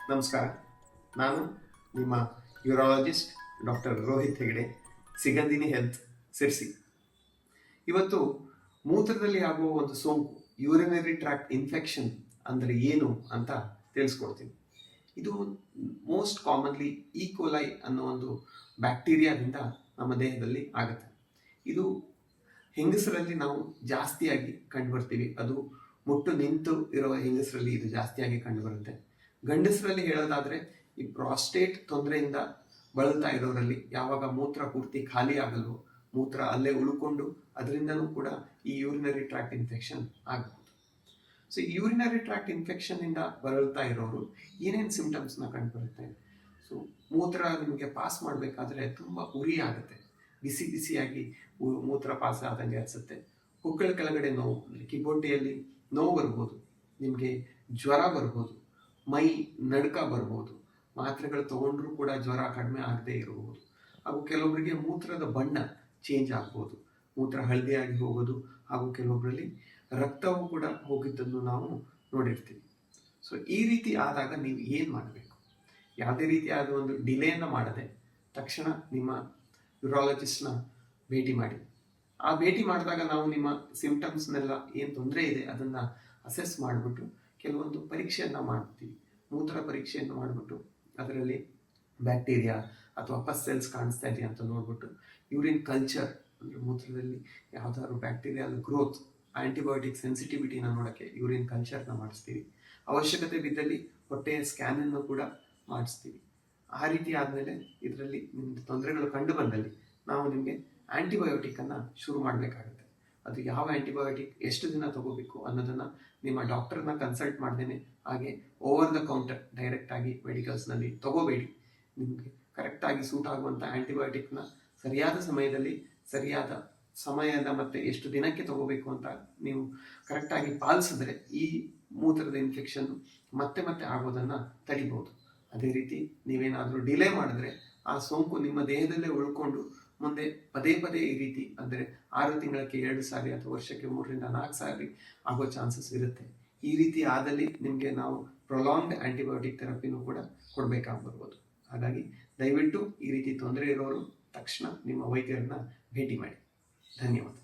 ನಮಸ್ಕಾರ. ನಾನು ನಿಮ್ಮ urologist doctor Rohit Hegde, Sigandini Health, Sirsi. ಇವತ್ತು ಮೂತ್ರದಲ್ಲಿ ಆಗುವ ಒಂದು ಸೋಂಕು, ಯೂರಿನರಿ ಟ್ರ್ಯಾಕ್ಟ್ ಇನ್ಫೆಕ್ಷನ್ ಅಂದರೆ ಏನು ಅಂತ ತಿಳಿಸ್ಕೊಡ್ತೀನಿ. ಇದು ಮೋಸ್ಟ್ ಕಾಮನ್ಲಿ ಈಕೋಲೈ ಅನ್ನೋ ಒಂದು ಬ್ಯಾಕ್ಟೀರಿಯಾದಿಂದ ನಮ್ಮ ದೇಹದಲ್ಲಿ ಆಗುತ್ತೆ. ಇದು ಹೆಂಗಸರಲ್ಲಿ ನಾವು ಜಾಸ್ತಿಯಾಗಿ ಕಂಡುಬರ್ತೀವಿ. ಅದು ಮುಟ್ಟು ನಿಂತು ಇರುವ ಹೆಂಗಸರಲ್ಲಿ ಇದು ಜಾಸ್ತಿಯಾಗಿ ಕಂಡುಬರುತ್ತೆ. ಗಂಡಸರಲ್ಲಿ ಹೇಳೋದಾದ್ರೆ ಈ ಪ್ರಾಸ್ಟೇಟ್ ತೊಂದರೆಯಿಂದ ಬಳಲ್ತಾ ಇರೋರಲ್ಲಿ ಯಾವಾಗ ಮೂತ್ರ ಪೂರ್ತಿ ಖಾಲಿ ಆಗಲ್ವೋ, ಮೂತ್ರ ಅಲ್ಲೇ ಉಳ್ಕೊಂಡು ಅದರಿಂದನೂ ಕೂಡ ಈ ಯೂರಿನರಿ ಟ್ರ್ಯಾಕ್ಟ್ ಇನ್ಫೆಕ್ಷನ್ ಆಗಬಹುದು. ಸೊ ಈ ಯೂರಿನರಿ ಟ್ರ್ಯಾಕ್ಟ್ ಇನ್ಫೆಕ್ಷನ್ ಇಂದ ಬಳಲ್ತಾ ಇರೋರು ಏನೇನು ಸಿಂಪ್ಟಮ್ಸ್ನ ಕಂಡುಬರುತ್ತೆ. ಸೊ ಮೂತ್ರ ನಿಮಗೆ ಪಾಸ್ ಮಾಡಬೇಕಾದ್ರೆ ತುಂಬ ಉರಿ ಆಗುತ್ತೆ, ಬಿಸಿ ಬಿಸಿಯಾಗಿ ಮೂತ್ರ ಪಾಸ್ ಆದಂಗೆ ಅನಿಸುತ್ತೆ. ಹೊಕ್ಕಳ ಕೆಳಗಡೆ ನೋವು, ಕಿಬ್ಬೊಟ್ಟೆಯಲ್ಲಿ ನೋವು ಬರ್ಬೋದು, ನಿಮಗೆ ಜ್ವರ ಬರ್ಬೋದು, ಮೈ ನಡುಕ ಬರ್ಬೋದು, ಮಾತ್ರೆಗಳು ತಗೊಂಡ್ರೂ ಕೂಡ ಜ್ವರ ಕಡಿಮೆ ಆಗದೆ ಇರಬಹುದು. ಹಾಗೂ ಕೆಲವೊಬ್ಬರಿಗೆ ಮೂತ್ರದ ಬಣ್ಣ ಚೇಂಜ್ ಆಗ್ಬೋದು, ಮೂತ್ರ ಹಳದಿಯಾಗಿ ಹೋಗೋದು, ಹಾಗೂ ಕೆಲವೊಬ್ಬರಲ್ಲಿ ರಕ್ತವೂ ಕೂಡ ಹೋಗಿದ್ದನ್ನು ನಾವು ನೋಡಿರ್ತೀವಿ. ಸೊ ಈ ರೀತಿ ಆದಾಗ ನೀವು ಏನು ಮಾಡಬೇಕು? ಯಾವುದೇ ರೀತಿಯಾದ ಒಂದು ಡಿಲೇಯನ್ನು ಮಾಡದೆ ತಕ್ಷಣ ನಿಮ್ಮ ಯೂರಾಲಜಿಸ್ಟ್ನ ಭೇಟಿ ಮಾಡಿ. ಆ ಭೇಟಿ ಮಾಡಿದಾಗ ನಾವು ನಿಮ್ಮ ಸಿಂಪ್ಟಮ್ಸ್ನೆಲ್ಲ ಏನು ತೊಂದರೆ ಇದೆ ಅದನ್ನು ಅಸೆಸ್ ಮಾಡಿಬಿಟ್ಟು ಕೆಲವೊಂದು ಪರೀಕ್ಷೆಯನ್ನು ಮಾಡ್ತೀವಿ. ಮೂತ್ರ ಪರೀಕ್ಷೆಯನ್ನು ಮಾಡಿಬಿಟ್ಟು ಅದರಲ್ಲಿ ಬ್ಯಾಕ್ಟೀರಿಯಾ ಅಥವಾ ಪಸ್ ಸೆಲ್ಸ್ ಕಾಣಿಸ್ತಾ ಇದೆಯಾ ಅಂತ ನೋಡ್ಬಿಟ್ಟು ಯೂರಿನ್ ಕಲ್ಚರ್ ಅಂದರೆ ಮೂತ್ರದಲ್ಲಿ ಯಾವುದಾದ್ರು ಬ್ಯಾಕ್ಟೀರಿಯಾದ ಗ್ರೋತ್, ಆಂಟಿಬಯೋಟಿಕ್ ಸೆನ್ಸಿಟಿವಿಟಿನ ನೋಡೋಕ್ಕೆ ಯೂರಿನ್ ಕಲ್ಚರ್ನ ಮಾಡಿಸ್ತೀವಿ. ಅವಶ್ಯಕತೆ ಬಿದ್ದಲ್ಲಿ ಹೊಟ್ಟೆಯ ಸ್ಕ್ಯಾನನ್ನು ಕೂಡ ಮಾಡಿಸ್ತೀವಿ. ಆ ರೀತಿ ಆದಮೇಲೆ ಇದರಲ್ಲಿ ನಿಮ್ಗೆ ತೊಂದರೆಗಳು ಕಂಡು ಬಂದಲ್ಲಿ ನಾವು ನಿಮಗೆ ಆ್ಯಂಟಿಬಯೋಟಿಕ್ಕನ್ನು ಶುರು ಮಾಡಬೇಕಾಗುತ್ತೆ. ಅದು ಯಾವ ಆ್ಯಂಟಿಬಯೋಟಿಕ್ ಎಷ್ಟು ದಿನ ತಗೋಬೇಕು ಅನ್ನೋದನ್ನು ನಿಮ್ಮ ಡಾಕ್ಟರ್ನ ಕನ್ಸಲ್ಟ್ ಮಾಡ್ದೇನೆ, ಹಾಗೆ ಓವರ್ ದ ಕೌಂಟರ್ ಡೈರೆಕ್ಟಾಗಿ ಮೆಡಿಕಲ್ಸ್ನಲ್ಲಿ ತಗೋಬೇಡಿ. ನಿಮಗೆ ಕರೆಕ್ಟಾಗಿ ಸೂಟ್ ಆಗುವಂಥ ಆ್ಯಂಟಿಬಯೋಟಿಕ್ನ ಸರಿಯಾದ ಸಮಯದಲ್ಲಿ, ಸರಿಯಾದ ಸಮಯದ ಮತ್ತು ಎಷ್ಟು ದಿನಕ್ಕೆ ತಗೋಬೇಕು ಅಂತ ನೀವು ಕರೆಕ್ಟಾಗಿ ಪಾಲಿಸಿದ್ರೆ ಈ ಮೂತ್ರದ ಇನ್ಫೆಕ್ಷನ್ ಮತ್ತೆ ಮತ್ತೆ ಆಗೋದನ್ನು ತಡಿಬೋದು. ಅದೇ ರೀತಿ ನೀವೇನಾದರೂ ಡಿಲೇ ಮಾಡಿದ್ರೆ ಆ ಸೋಂಕು ನಿಮ್ಮ ದೇಹದಲ್ಲೇ ಉಳ್ಕೊಂಡು ಮುಂದೆ ಪದೇ ಪದೇ ಈ ರೀತಿ ಅಂದರೆ 6 ತಿಂಗಳಿಗೆ 2 ಸಾರಿ ಅಥವಾ ವರ್ಷಕ್ಕೆ 3 ರಿಂದ 4 ಸಾರಿ ಆಗೋ ಚಾನ್ಸಸ್ ಇರುತ್ತೆ. ಈ ರೀತಿ ಆದಲ್ಲಿ ನಿಮಗೆ ನಾವು ಪ್ರೊಲಾಂಗ್ಡ್ ಆಂಟಿಬಯೋಟಿಕ್ ಥೆರಪಿನೂ ಕೂಡ ಕೊಡಬೇಕಾಗಿ ಬರ್ಬೋದು. ಹಾಗಾಗಿ ದಯವಿಟ್ಟು ಈ ರೀತಿ ತೊಂದರೆ ಇರೋರು ತಕ್ಷಣ ನಿಮ್ಮ ವೈದ್ಯರನ್ನ ಭೇಟಿ ಮಾಡಿ. ಧನ್ಯವಾದ.